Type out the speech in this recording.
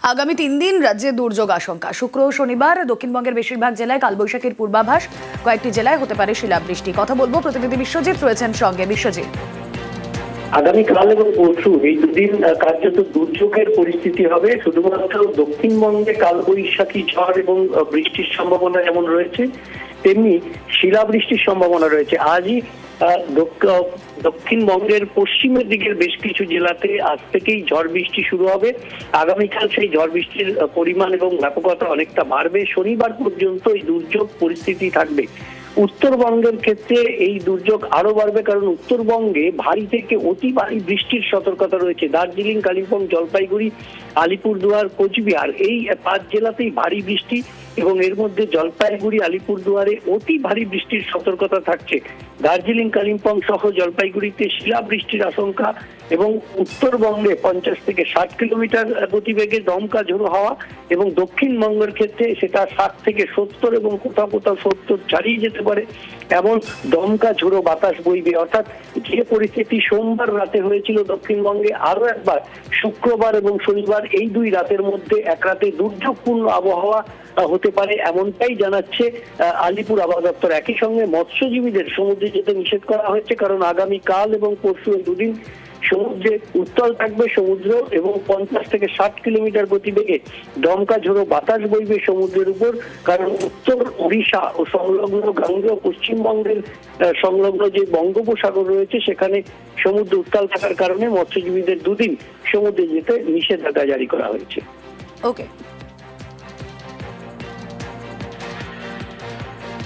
আগামী 3 দিন রাজ্যে দুর্যোগ আশঙ্কা। শুক্র ও শনিবার দক্ষিণবঙ্গের বেশিরভাগ জেলায় কালবৈশাখীর পূর্বাভাস। কয়েকটি জেলায় হতে পারে শিলাবৃষ্টি। কথা বলবো, প্রতিনিধি বিশ্বজিৎ রয়েছেন সঙ্গে। বিশ্বজিৎ, আগামীকাল এবং পরশু এই দুদিন কার্যত দুর্যোগের পরিস্থিতি হবে। শুধুমাত্র দক্ষিণবঙ্গে কালবৈশাখী ঝড় এবং বৃষ্টির সম্ভাবনা যেমন রয়েছে, তেমনি শিলাবৃষ্টির সম্ভাবনা রয়েছে। আজই দক্ষিণবঙ্গের পশ্চিমের দিকের বেশ কিছু জেলাতে আজ থেকেই ঝড় বৃষ্টি শুরু হবে। আগামীকাল সেই ঝড় বৃষ্টির পরিমাণ এবং ব্যাপকতা অনেকটা বাড়বে। শনিবার পর্যন্ত এই দুর্যোগ পরিস্থিতি থাকবে। উত্তরবঙ্গের ক্ষেত্রে এই দুর্যোগ আরো বাড়বে, কারণ উত্তরবঙ্গে ভারী থেকে অতি ভারী বৃষ্টির সতর্কতা রয়েছে। দার্জিলিং, কালিম্পং, জলপাইগুড়ি, আলিপুরদুয়ার, কোচবিহার এই 5 জেলাতেই ভারী বৃষ্টি এবং এর মধ্যে জলপাইগুড়ি, আলিপুরদুয়ারে অতি ভারী বৃষ্টির সতর্কতা থাকছে। দার্জিলিং, কালিম্পং সহ জলপাইগুড়িতে শিলাবৃষ্টির আশঙ্কা এবং উত্তরবঙ্গে 50 থেকে 60 কিলোমিটার গতিবেগে দমকা ঝোড়ো হাওয়া এবং দক্ষিণবঙ্গের ক্ষেত্রে সেটা 60 থেকে 70 এবং কোথাও কোথাও 70 ছাড়িয়ে যেতে পারে এমন দমকা ঝোড়ো বাতাস বইবে। অর্থাৎ যে পরিস্থিতি সোমবার রাতে হয়েছিল দক্ষিণবঙ্গে, আরো একবার শুক্রবার এবং শনিবার এই 2 রাতের মধ্যে এক রাতে দুর্যোগপূর্ণ আবহাওয়া হতে পারে, এমনটাই জানাচ্ছে আলিপুর আবহাওয়া দপ্তর। একই সঙ্গে মৎস্যজীবীদের সমুদ্রে যেতে নিষেধ করা হয়েছে, কারণ আগামী কাল এবং পরশু এই দুদিন সমুদ্রে উত্তাল থাকবে সমুদ্র এবং 50 থেকে 60 কিলোমিটার গতিবেগে দমকা ঝোড়ো বাতাস বইবে সমুদ্রের উপর। কারণ উত্তর ওড়িশা ও সংলগ্ন গাঙ্গেয় পশ্চিমবঙ্গের সংলগ্ন যে বঙ্গোপসাগর রয়েছে, সেখানে সমুদ্র উত্তাল থাকার কারণে মৎস্যজীবীদের 2 দিন সমুদ্রে যেতে নিষেধাজ্ঞা জারি করা হয়েছে। ওকে।